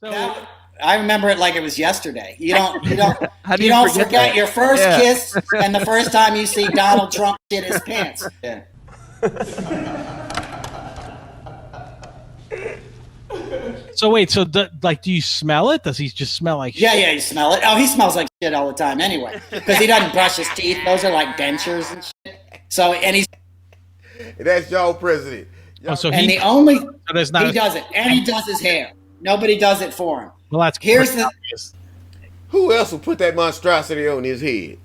So I remember it like it was yesterday. You don't How do you you don't forget forget that? your first Yeah. kiss and the first time you see Donald Trump shit his pants. Yeah. so wait, so do you smell it? Does he just smell like Yeah, shit? yeah, you smell it. Oh, he smells like shit all the time anyway, because he doesn't brush his teeth. Those are like dentures and shit. So, and he's That's y'all president. Oh, so and he the only so there's not he does it, and he does his hair. Nobody does it for him. well that's Here's pretty the obvious. Who else will put that monstrosity on his head?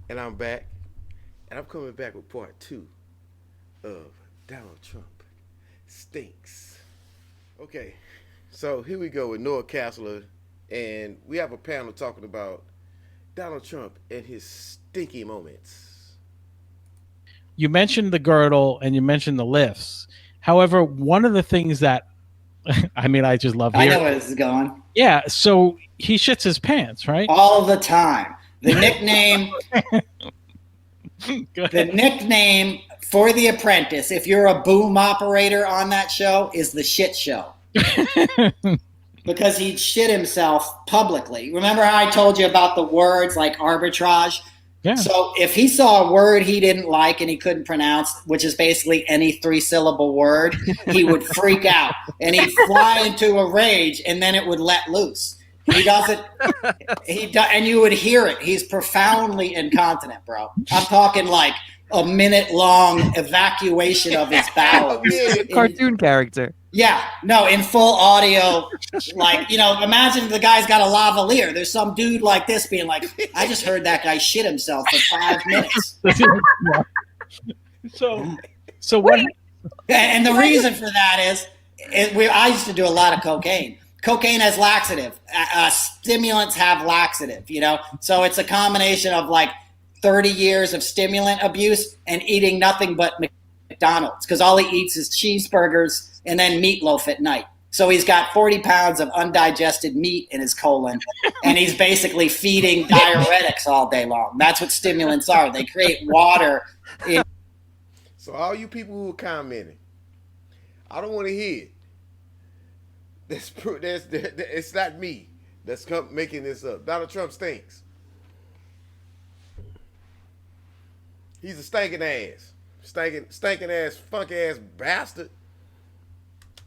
And I'm back, and I'm coming back with part 2 of Donald Trump Stinks. Okay, so here we go with Noah Castler, and we have a panel talking about Donald Trump and his stinky moments. You mentioned the girdle and you mentioned the lifts. However, one of the things that I mean, I just love I hearing. know where this is going. Yeah, so he shits his pants, right? All the time. The nickname Go The ahead. nickname for The Apprentice, if you're a boom operator on that show, is the shit show. Because he'd shit himself publicly. Remember how I told you about the words like arbitrage? Yeah. So if he saw a word he didn't like and he couldn't pronounce, which is basically any 3-syllable word, he would freak out and he'd fly into a rage, and then it would let loose. He doesn't. And you would hear it. He's profoundly incontinent, bro. I'm talking like a minute-long evacuation of his bowels. Cartoon character. Yeah, no, in full audio. Like, imagine the guy's got a lavalier. There's some dude like this being like, I just heard that guy shit himself for 5 minutes. So what? And the reason for that is I used to do a lot of cocaine. Cocaine has laxative. Stimulants have laxative, So it's a combination of like 30 years of stimulant abuse and eating nothing but McDonald's, because all he eats is cheeseburgers and then meatloaf at night. So he's got 40 pounds of undigested meat in his colon, and he's basically feeding diuretics all day long. That's what stimulants are. They create water. So all you people who are commenting, I don't want to hear it. It's not me that's making this up. Donald Trump stinks. He's a stinking ass, funky ass bastard.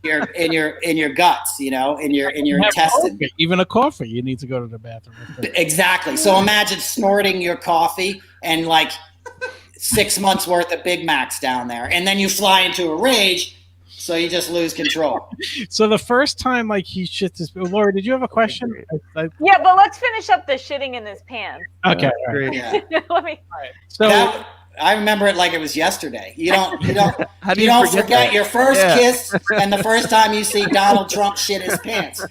In your guts, in your intestine. Even a coffee, you need to go to the bathroom. Exactly. So imagine snorting your coffee and like 6 months worth of Big Macs down there, and then you fly into a rage, so you just lose control. So the first time like he shits his, Laura, did you have a question? Yeah, but let's finish up the shitting in his pants. Okay. Great. Yeah. Let me. So I remember it like it was yesterday. You don't How do you you don't forget forget that? your first Yeah. kiss and the first time you see Donald Trump shit his pants.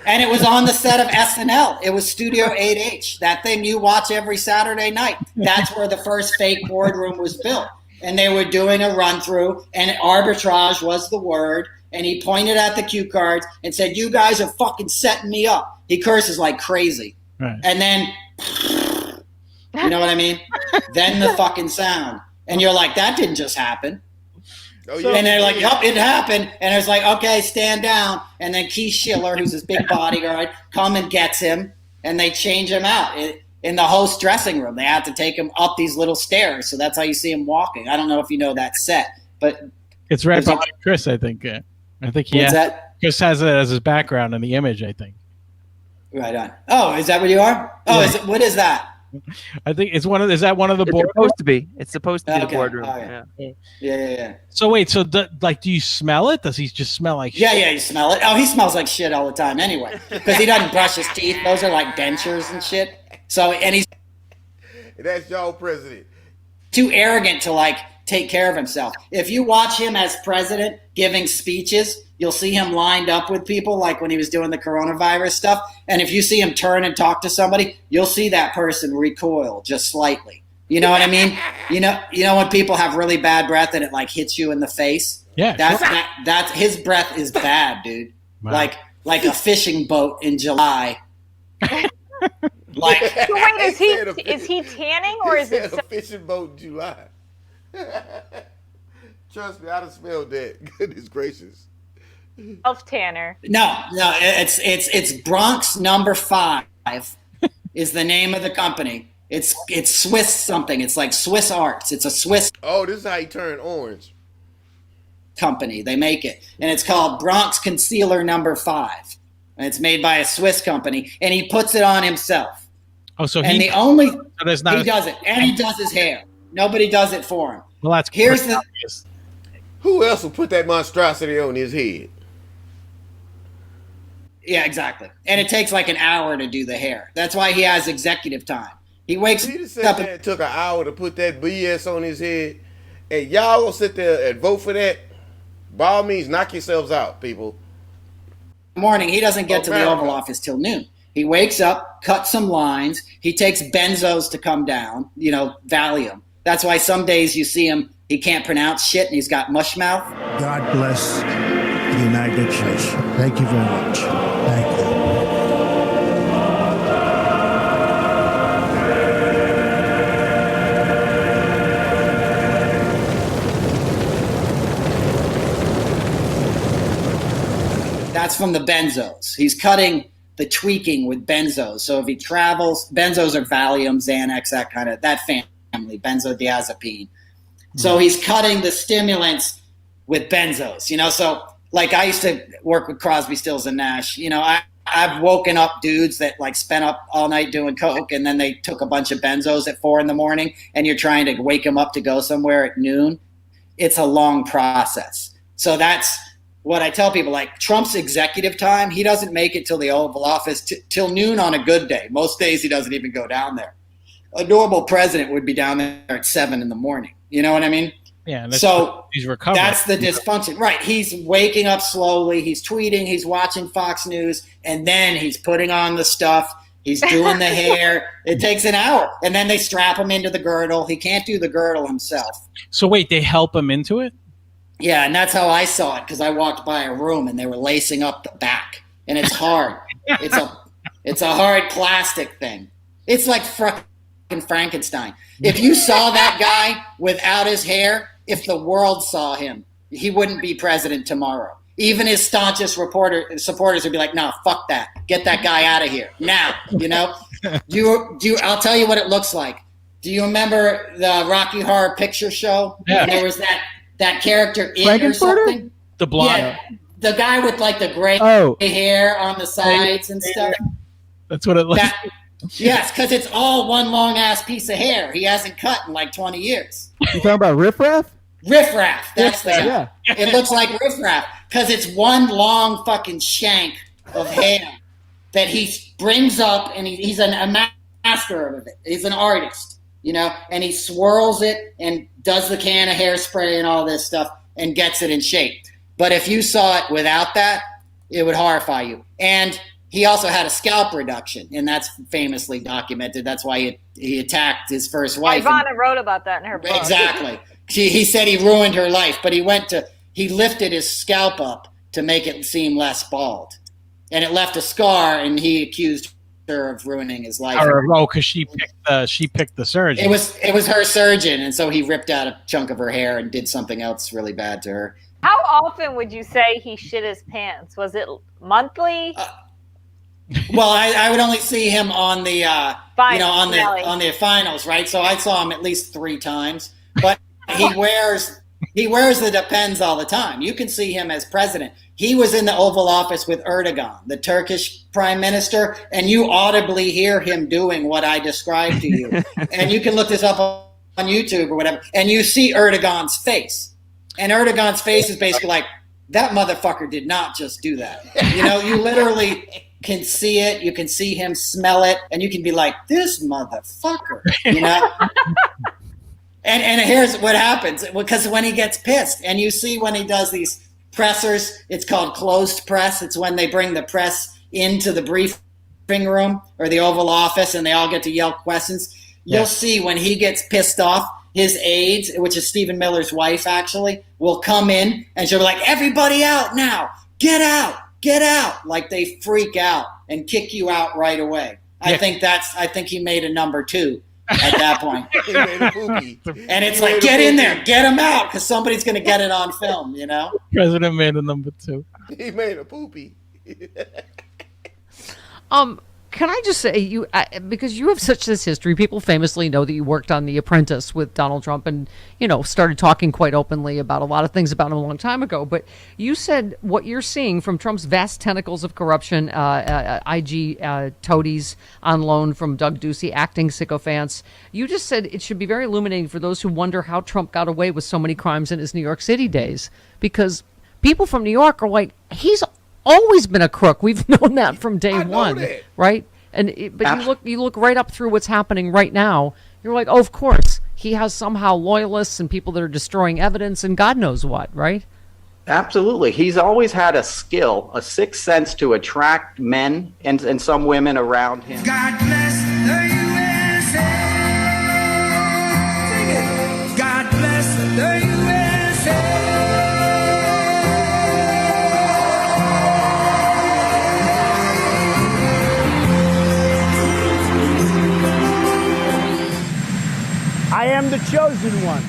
And it was on the set of SNL. It was Studio 8H, that thing you watch every Saturday night. That's where the first fake boardroom was built. And they were doing a run through, and arbitrage was the word. And he pointed at the cue cards and said, "You guys are fucking setting me up." He curses like crazy. Right. And then, you know what I mean? Then the fucking sound. And you're like, that didn't just happen. Oh, And they're like, yup, it happened. And it's like, okay, stand down. And then Keith Schiller, who's his big bodyguard, come and gets him. And they change him out in the host dressing room. They have to take him up these little stairs. So that's how you see him walking. I don't know if you know that set. But it's right behind Chris, I think. I think what's that? Chris has it as his background in the image, I think. Right on. Oh, is that what you are? Oh, Yeah. what is that? I think it's one of. Is that one of the It's board? supposed to be. It's supposed to be the Okay. boardroom. Oh, yeah. Yeah. Yeah. So wait, so do you smell it? Does he just smell like? Yeah, you smell it. Oh, he smells like shit all the time anyway, because he doesn't brush his teeth. Those are like dentures and shit. So, and he's That's y'all president. too arrogant to like take care of himself. If you watch him as president giving speeches, you'll see him lined up with people like when he was doing the coronavirus stuff. And if you see him turn and talk to somebody, you'll see that person recoil just slightly. You know what I mean? You know when people have really bad breath and it like hits you in the face? Yeah. That's his breath is bad, dude. Wow. Like a fishing boat in July. Like, So wait, He said a is he tanning He or is said it a fishing boat in July. Trust me, I done smelled that. Goodness gracious. self tanner? no, it's Bronx number 5 is the name of the company. It's Swiss something. It's like Swiss Arts. It's a Swiss Oh, this is how he turned orange. company. They make it, and it's called Bronx Concealer Number 5. And it's made by a Swiss company, and he puts it on himself. Oh, so And he the only so there's not he does it, and he does his hair. Nobody does it for him. well, that's Here's pretty the obvious. Who else will put that monstrosity on his head? yeah, exactly. And it takes like an hour to do the hair. That's why he has executive time. He wakes He just said up. that it took an hour to put that BS on his head, and y'all gonna sit there and vote for that? By all means, knock yourselves out, people. Morning, he doesn't get to the America. Oval Office till noon. He wakes up, cuts some lines. He takes benzos to come down, Valium. That's why some days you see him, he can't pronounce shit and he's got mush mouth. God bless the United States. Thank you very much. Thank you. That's from the benzos. He's cutting the tweaking with benzos. So if he travels, benzos are Valium, Xanax, that family, benzodiazepine. So he's cutting the stimulants with benzos, So like I used to work with Crosby, Stills, and Nash. I've woken up dudes that like spent up all night doing coke, and then they took a bunch of benzos at 4 a.m, and you're trying to wake them up to go somewhere at noon. It's a long process. So that's what I tell people. Like Trump's executive time, he doesn't make it till the Oval Office till noon on a good day. Most days he doesn't even go down there. A normal president would be down there at 7 a.m. You know what I mean? Yeah. So he's recovering. that's the dysfunction. Right. He's waking up slowly. He's tweeting. He's watching Fox News. And then he's putting on the stuff. He's doing the hair. It takes an hour. And then they strap him into the girdle. He can't do the girdle himself. So wait, they help him into it? Yeah, and that's how I saw it, because I walked by a room and they were lacing up the back. And it's hard. It's a hard plastic thing. It's like fucking Frankenstein. If you saw that guy without his hair, if the world saw him, he wouldn't be president tomorrow. Even his staunchest supporters would be like, "No, fuck that. Get that guy out of here now." I'll tell you what it looks like. Do you remember the Rocky Horror Picture Show? Yeah. And there was that character in or Frankenfurter? something. The blonde. Yeah, the guy with like the gray Oh. hair on the sides and stuff. That's what it looks. Yes, because it's all one long ass piece of hair. He hasn't cut in like 20 years. You talking about Riff Raff? Riff Raff, that's the guy. Yeah. It looks like Riff Raff because it's one long fucking shank of hair that he brings up, and he's a master of it. He's an artist, and he swirls it and does the can of hairspray and all this stuff and gets it in shape. But if you saw it without that, it would horrify you. And he also had a scalp reduction, and that's famously documented. That's why he attacked his first wife. Ivana wrote about that in her book. Exactly. He said he ruined her life, but he lifted his scalp up to make it seem less bald. And it left a scar, and he accused her of ruining his life. Because she picked the surgeon. It was her surgeon, and so he ripped out a chunk of her hair and did something else really bad to her. How often would you say he shit his pants? Was it monthly? Well, I would only see him on the Finals, on the finals, right? So I saw him at least 3 times. But he wears the Depends all the time. You can see him as president. He was in the Oval Office with Erdogan, the Turkish prime minister, and you audibly hear him doing what I described to you. And you can look this up on YouTube or whatever, and you see Erdogan's face. And Erdogan's face is basically like, that motherfucker did not just do that. You literally can see it. You can see him smell it, and you can be like, this motherfucker, And here's what happens, because when he gets pissed, and you see when he does these pressers, it's called closed press. It's when they bring the press into the briefing room or the Oval Office, and they all get to yell questions. You'll see when he gets pissed off, his aides, which is Stephen Miller's wife, actually, will come in, and she'll be like, everybody out now. Get out. Get out. Like they freak out and kick you out right away. I think he made a number 2 at that point. He made a poopy. And it's like, get in there, get him out, because somebody's going to get it on film, you know? President made a number 2. He made a poopy. Can I just say, because you have such this history, people famously know that you worked on The Apprentice with Donald Trump and, started talking quite openly about a lot of things about him a long time ago. But you said what you're seeing from Trump's vast tentacles of corruption, IG toadies on loan from Doug Ducey, acting sycophants. You just said it should be very illuminating for those who wonder how Trump got away with so many crimes in his New York City days. Because people from New York are like, he's always been a crook. We've known that from day one, right? But you look right up through what's happening right now. You're like, oh, of course, he has somehow loyalists and people that are destroying evidence and God knows what, right? Absolutely. He's always had a skill, a sixth sense to attract men and some women around him. God bless the USA. Sing it. God bless the USA. I am the chosen one.